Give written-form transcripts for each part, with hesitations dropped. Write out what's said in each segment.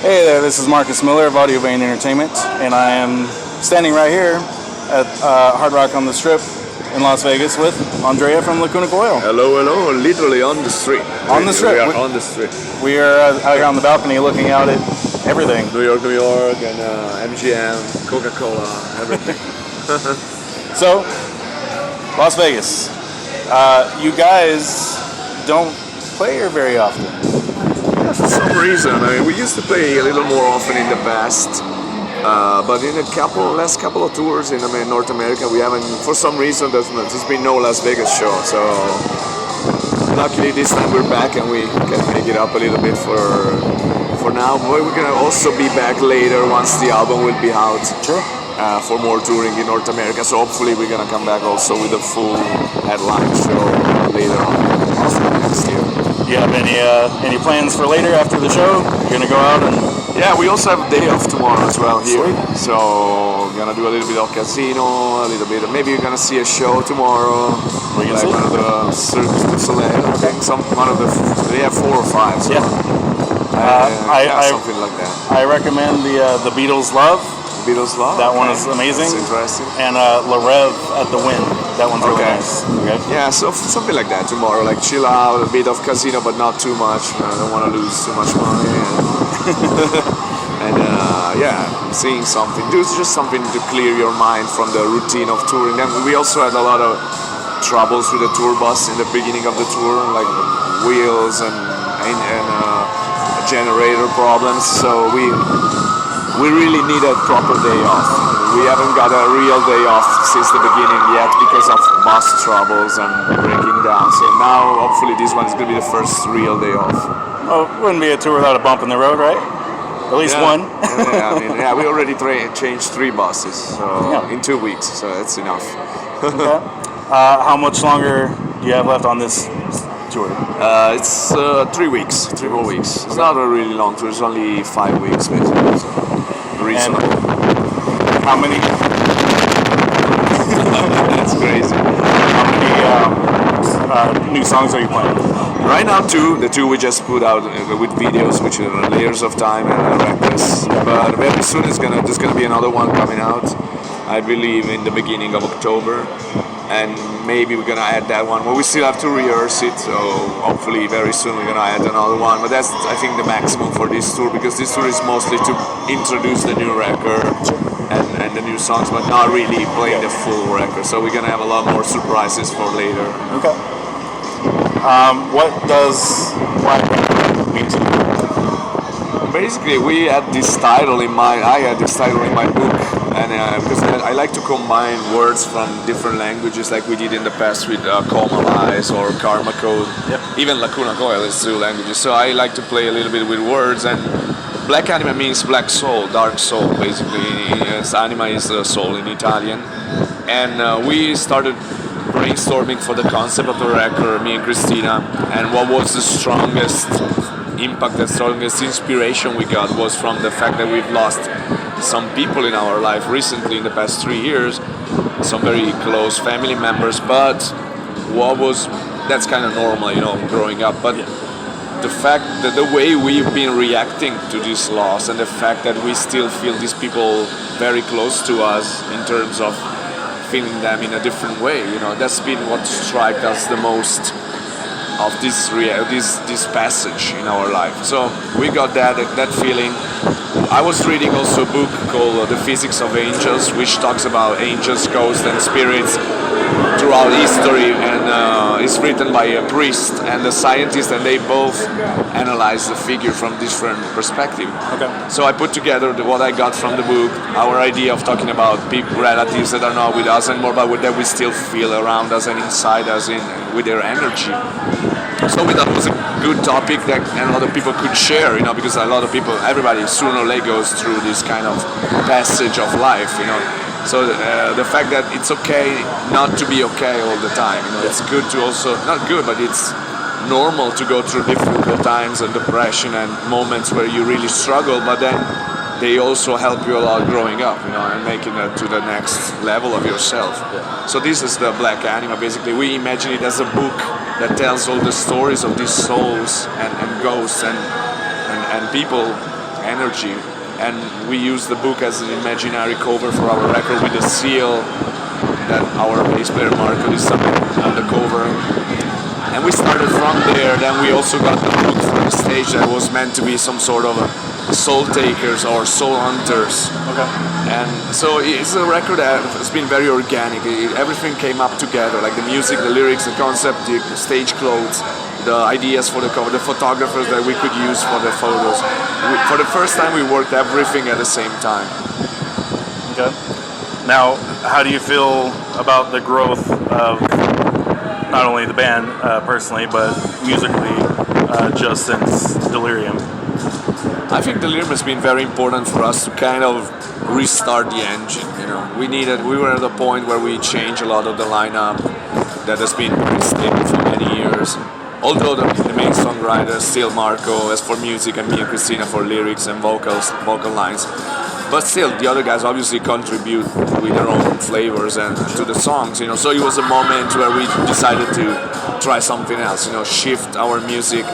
Hey there, this is Marcus Miller of AudioVein Entertainment, and I am standing right here at Hard Rock on the Strip in Las Vegas with Andrea from Lacuna Coil. Hello, literally on the street. On the strip. We are on the street. We are out here on the balcony looking out at everything. New York, and MGM, Coca-Cola, everything. So, Las Vegas. You guys don't play here very often. Yeah, for some reason. I mean, we used to play a little more often in the past. But in last couple of tours in North America, we haven't, for some reason, there's been no Las Vegas show. So luckily this time we're back and we can make it up a little bit for now. But we're gonna also be back later once the album will be out. Sure. For more touring in North America. So hopefully we're gonna come back also with a full headline show later on next year. You have any plans for later after the show? You're gonna go out and... Yeah, we also have a day off tomorrow as well here. Sweet. So we're gonna do a little bit of casino, a little bit. Maybe you're gonna see a show tomorrow. We can like see. one of the Cirque du Soleil. I think they have 4 or 5. So. Yeah. Something like that. I recommend the Beatles Love. Beatles Love. That one is amazing. That's interesting. And La Rev at the Wind. That one's really nice. Okay. Yeah, so something like that tomorrow. Like chill out, a bit of casino, but not too much. I don't want to lose too much money. And seeing something. Do just something to clear your mind from the routine of touring. Then we also had a lot of troubles with the tour bus in the beginning of the tour, like wheels and generator problems. So we really need a proper day off. We haven't got a real day off since the beginning yet because of bus troubles and breaking down. So now, hopefully, this one is going to be the first real day off. Oh, it wouldn't be a tour without a bump in the road, right? At least one. We already changed 3 buses in 2 weeks, so that's enough. Okay. How much longer do you have left on this tour? It's 3 weeks, 3 more weeks. It's not a really long tour, it's only 5 weeks basically. So reasonable. And how many? That's crazy. How many new songs are you playing? Right now 2, the 2 we just put out with videos, which are Layers of Time and Reckless. But very soon there's gonna be another one coming out, I believe in the beginning of October. And maybe we're gonna add that one. Well, we still have to rehearse it, so hopefully very soon we're gonna add another one. But that's, I think, the maximum for this tour, because this tour is mostly to introduce the new record and the new songs, but not really playing the full record. So we're gonna have a lot more surprises for later. Okay. What does Black mean to you? Basically, I had this title in my book, and because I like to combine words from different languages, like we did in the past with Coma Lies or Karma Code. Yep. Even Lacuna Coil is 2 languages, so I like to play a little bit with words. And Black Anima means black soul, dark soul, basically. Anima is soul in Italian, and we started brainstorming for the concept of the record, me and Christina, and what was the strongest impact, the strongest inspiration we got was from the fact that we've lost some people in our life recently in the past 3 years, some very close family members, but that's kind of normal, growing up, but the fact that the way we've been reacting to this loss and the fact that we still feel these people very close to us in terms of feeling them in a different way, that's been what struck us the most of this passage in our life. So we got that feeling. I was reading also a book called The Physics of Angels, which talks about angels, ghosts, and spirits throughout history, and it's written by a priest and a scientist, and they both analyze the figure from different perspectives. Okay. So I put together what I got from the book, our idea of talking about people, relatives that are not with us anymore, but that we still feel around us and inside us with their energy. So we thought it was a good topic that a lot of people could share, because a lot of people, everybody sooner or later goes through this kind of passage of life, So the fact that it's okay not to be okay all the time, it's good to also, not good, but it's normal to go through difficult times and depression and moments where you really struggle, but then they also help you a lot growing up, and making it to the next level of yourself. Yeah. So this is the Black Anima, basically. We imagine it as a book that tells all the stories of these souls and ghosts and people energy. And we used the book as an imaginary cover for our record with a seal that our bass player Marco designed on the cover. And we started from there. Then we also got the book for the stage that was meant to be some sort of soul takers or soul hunters. Okay. And so it's a record that has been very organic. Everything came up together, like the music, the lyrics, the concept, the stage clothes, the ideas for the cover, the photographers that we could use for the photos. For the first time, we worked everything at the same time. Okay. Now, how do you feel about the growth of not only the band personally, but musically, just since Delirium? I think Delirium has been very important for us to kind of restart the engine. You know, we were at a point where we changed a lot of the lineup that has been very stable for many years. Although the main songwriter is still Marco, as for music, and me and Christina for lyrics and vocal lines. But still, the other guys obviously contribute with their own flavors and to the songs, you know. So it was a moment where we decided to try something else, you know, shift our music.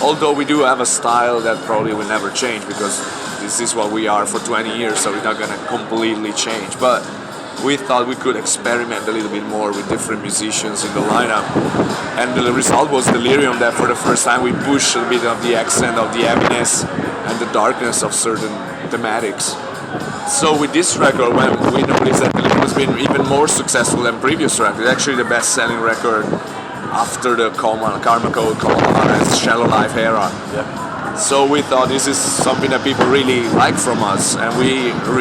Although we do have a style that probably will never change because this is what we are for 20 years, so we're not gonna completely change. But we thought we could experiment a little bit more with different musicians in the lineup. And the result was Delirium, that for the first time we pushed a bit of the accent of the heaviness and the darkness of certain thematics. So with this record, when we noticed that Delirium has been even more successful than previous records, actually the best-selling record after the Karma Code, and Shallow Life era. Yeah. So we thought this is something that people really like from us, and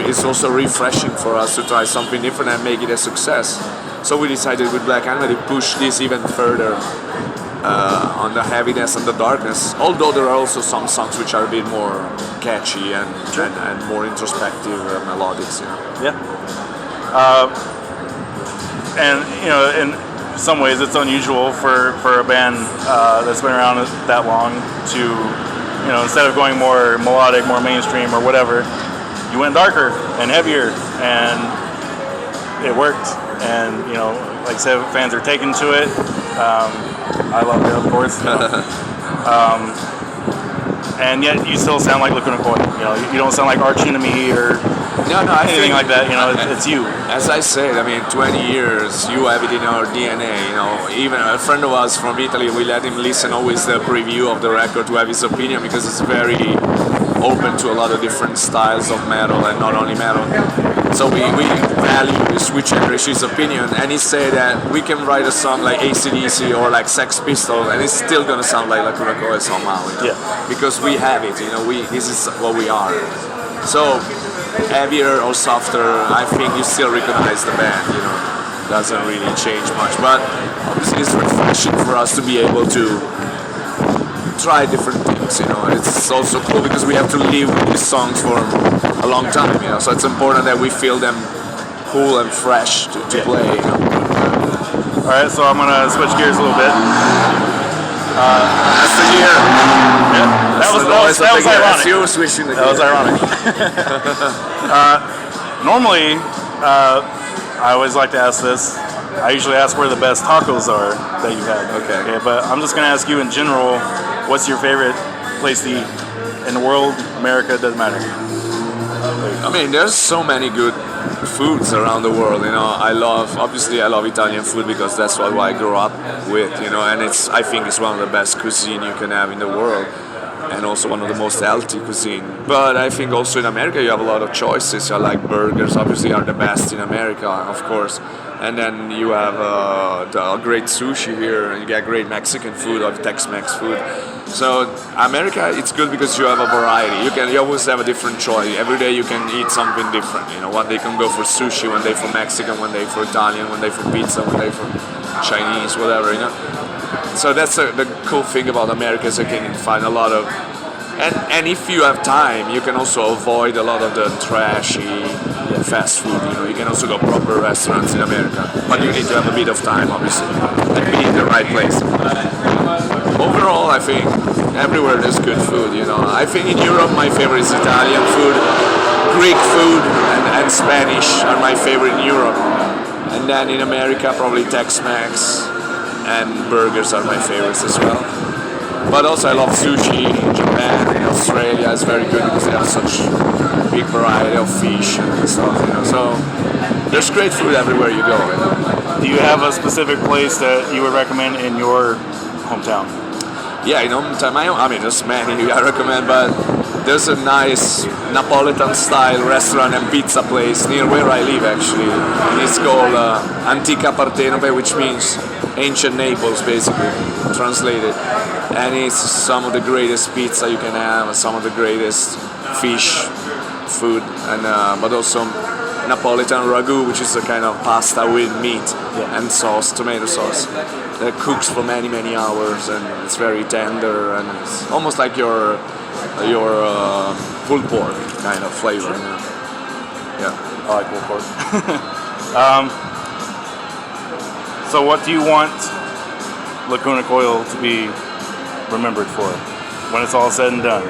it's also refreshing for us to try something different and make it a success. So we decided with Black Animal to push this even further on the heaviness and the darkness. Although there are also some songs which are a bit more catchy and more introspective melodics, you know. Yeah. And you know, in some ways, it's unusual for a band that's been around that long to, you know, instead of going more melodic, more mainstream or whatever, you went darker and heavier, and it worked. And you know, like I said, fans are taken to it. I love it, of course. You know. And yet you still sound like Lacuna Coil. You know, you don't sound like Arch Enemy or anything like that. You know, it's you. As I said, I mean, 20 years, you have it in our DNA. You know, even a friend of us from Italy, we let him listen always the preview of the record to have his opinion, because it's very open to a lot of different styles of metal and not only metal. So we switch his opinion, and he said that we can write a song like AC/DC or like Sex Pistols, and it's still gonna sound like Lacuna Coil somehow, you know? Yeah. Because we have it, you know. This is what we are. So heavier or softer, I think you still recognize the band, you know. Doesn't really change much, but obviously it's refreshing for us to be able to try different things, you know. It's also cool because we have to live with these songs for a long time, you know. So it's important that we feel them cool and fresh to play, you know. All right, so I'm gonna switch gears a little bit. That's the gear. Yeah, that was ironic. That's you switching the gear. That was ironic. Normally, I always like to ask this. I usually ask where the best tacos are that you've had. Okay. But I'm just gonna ask you in general, what's your favorite place to eat in the world? America, doesn't matter. I mean, there's so many good foods around the world, you know. I love Italian food because that's what I grew up with, you know, and I think it's one of the best cuisine you can have in the world, and also one of the most healthy cuisine. But I think also in America you have a lot of choices. I like burgers, obviously are the best in America, of course. And then you have great sushi here, and you get great Mexican food or Tex-Mex food. So America, it's good because you have a variety. You always have a different choice. Every day you can eat something different. You know, one day you can go for sushi, one day for Mexican, one day for Italian, one day for pizza, one day for Chinese, whatever. You know. So that's the cool thing about America is you can find a lot of. And if you have time, you can also avoid a lot of the trashy fast food. You know, you can also go proper restaurants in America, but you need to have a bit of time, obviously, and be in the right place. Overall, I think everywhere there's good food. You know, I think in Europe my favorite is Italian food, Greek food, and Spanish are my favorite in Europe, and then in America probably Tex-Mex and burgers are my favorites as well. But also I love sushi in Japan, you know, Australia is very good because they have such big variety of fish and stuff, you know. So there's great food everywhere you go, you know. Do you have a specific place that you would recommend in your hometown? Yeah, you know, I mean, there's many I recommend, but there's a nice Napolitan-style restaurant and pizza place near where I live, actually, and it's called Antica Partenope, which means ancient Naples, basically, translated. And it's some of the greatest pizza you can have, some of the greatest fish food, and but also Napolitan ragu, which is a kind of pasta with meat and sauce, tomato sauce, that cooks for many, many hours, and it's very tender, and it's almost like your pulled pork kind of flavor. You know? Yeah, I like pulled pork. So what do you want Lacuna Coil to be remembered for when it's all said and done?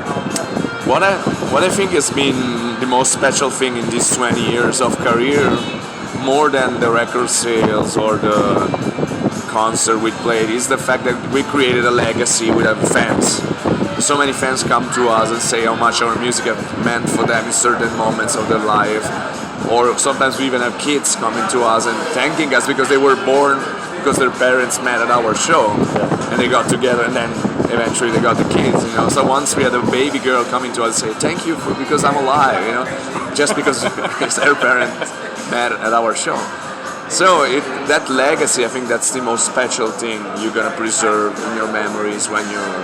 What I think has been the most special thing in these 20 years of career, more than the record sales or the concert we played, is the fact that we created a legacy with our fans. So many fans come to us and say how much our music have meant for them in certain moments of their life. Or sometimes we even have kids coming to us and thanking us because they were born because their parents met at our show and they got together, and then eventually they got the kids, you know. So once we had a baby girl coming to us and say thank you because I'm alive, you know, just because their parents met at our show. So that legacy, I think that's the most special thing you're gonna preserve in your memories when you're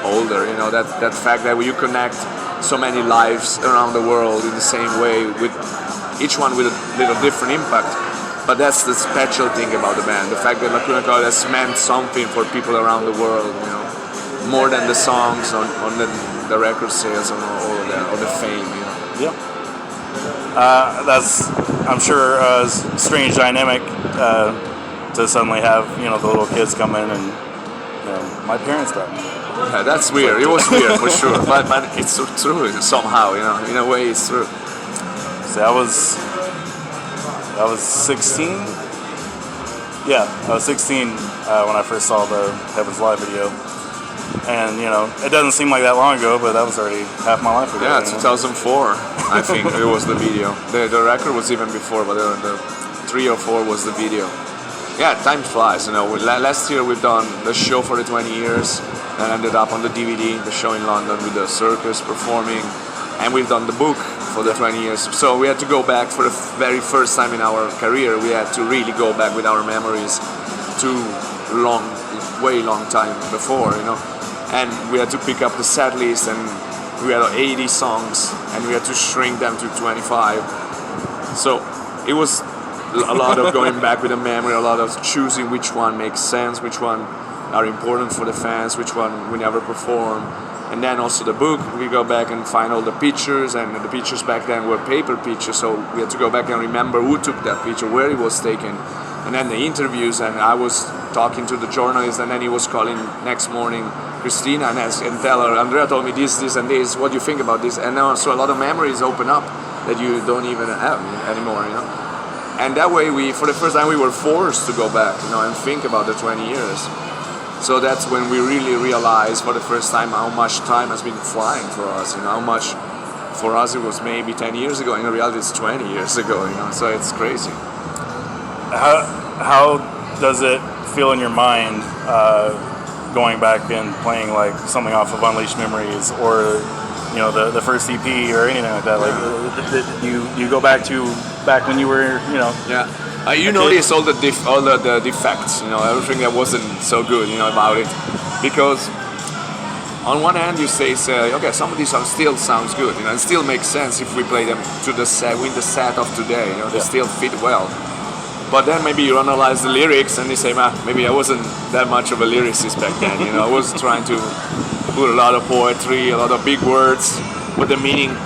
older, you know, that fact that you connect so many lives around the world in the same way, with each one with a little different impact. But that's the special thing about the band, the fact that Lacuna Coil has meant something for people around the world, you know, more than the songs on the record sales and all of that, or the fame, you know. Yeah. That's, I'm sure, a strange dynamic to suddenly have, you know, the little kids come in and, you know, my parents brought me. Yeah, that's weird. It was weird for sure, but it's true somehow, you know. In a way, it's true. So I was 16. Yeah, I was 16 when I first saw the Heaven's Live video, and you know, it doesn't seem like that long ago, but that was already half my life ago. Yeah, 2004, I think it was the video. The record was even before, but the 3 or 4 was the video. Yeah, time flies, you know. Last year we've done the show for the 20 years, and ended up on the DVD, the show in London with the circus performing, and we've done the book for the 20 years. So we had to go back for the very first time in our career. We had to really go back with our memories to way long time before, you know. And we had to pick up the set list, and we had 80 songs, and we had to shrink them to 25. So it was a lot of going back with the memory, a lot of choosing which one makes sense, which one are important for the fans, which one we never perform. And then also the book, we go back and find all the pictures, and the pictures back then were paper pictures, so we had to go back and remember who took that picture, where it was taken, and then the interviews. And I was talking to the journalist, and then he was calling next morning Christina and tell her, Andrea told me this and this, what do you think about this? And so a lot of memories open up that you don't even have anymore, you know. And that way, for the first time, we were forced to go back, you know, and think about the 20 years. So that's when we really realized for the first time how much time has been flying for us, you know, how much for us it was maybe 10 years ago, in reality it's 20 years ago, you know, so it's crazy. How does it feel in your mind going back and playing like something off of Unleashed Memories, or you know, the first EP or anything like that? Like you go back when you were, you know. Yeah. You notice all the defects, you know, everything that wasn't so good, you know, about it, because on one hand you say, okay, some of these songs still sounds good, you know, and still makes sense if we play them to the set of today, you know, they still fit well. But then maybe you analyze the lyrics and you say, maybe I wasn't that much of a lyricist back then, you know, I was trying to put a lot of poetry, a lot of big words, but the meaning.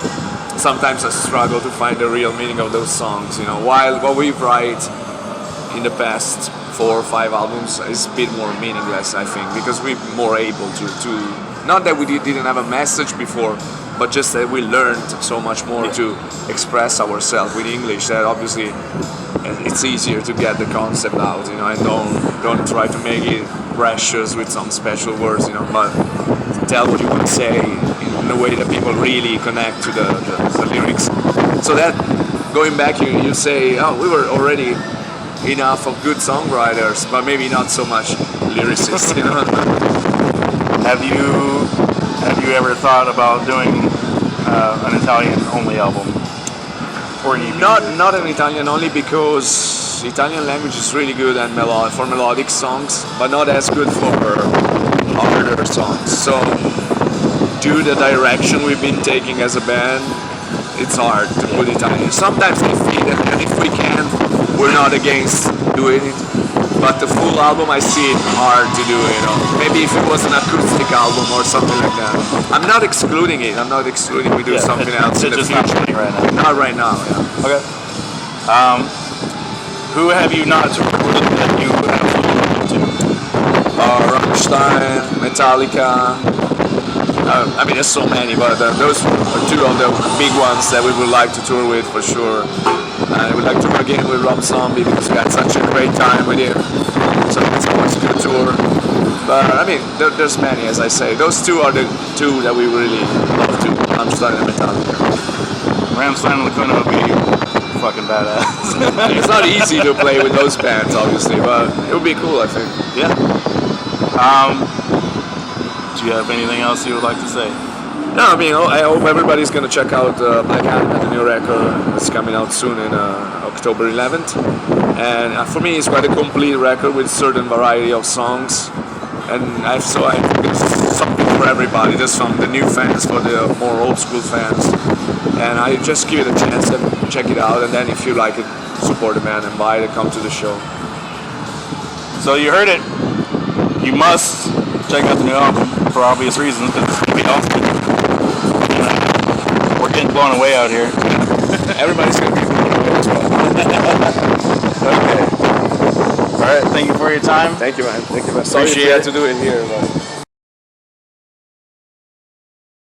Sometimes I struggle to find the real meaning of those songs, you know, while what we write in the past 4 or 5 albums is a bit more meaningless, I think, because we're more able to not that we didn't have a message before, but just that we learned so much more to express ourselves with English, that obviously it's easier to get the concept out, you know, and don't try to make it precious with some special words, you know, but tell what you want to say in in a way that people really connect to the lyrics. So that, going back, you say, oh, we were already enough of good songwriters, but maybe not so much lyricists, you know. Have you ever thought about doing an Italian-only album? Or an EP? Not an Italian only, because Italian language is really good and for melodic songs, but not as good for harder songs. So, due to the direction we've been taking as a band, it's hard to put Italian. Sometimes if we can, we're not against doing it. But the full album, I see it hard to do, you know. Maybe if it was an acoustic album or something like that. I'm not excluding it. I'm not excluding we do something else in the future. It's just not right now. Not right now, yeah. Okay. Who have you not toured with that you absolutely want to? Rammstein, Metallica. I mean, there's so many, but those are two of the big ones that we would like to tour with for sure. I would like to tour again with Rob Zombie because we had such a great time with him. So it's always a good tour. But I mean, there's many, as I say. Those two are the two that we really love to, Rammstein and Metallica. Rammstein and Lacuna would be fucking badass. It's not easy to play with those bands, obviously, but it would be cool, I think. Yeah. Do you have anything else you would like to say? No, I mean, I hope everybody's going to check out Black Anima, the new record. It's coming out soon in October 11th. And for me, it's quite a complete record with certain variety of songs. And I think there's something for everybody. There's from the new fans for the more old school fans. And I just give it a chance and check it out. And then if you like it, support the band and buy it and come to the show. So you heard it. You must check out the new album for obvious reasons. Because it's going to be awesome. We're getting blown away out here. Everybody's going to be blown away as well. Okay. All right. Thank you for your time. Thank you, man. Thank you, man. Sorry Appreciate if we had it. to do it here, but...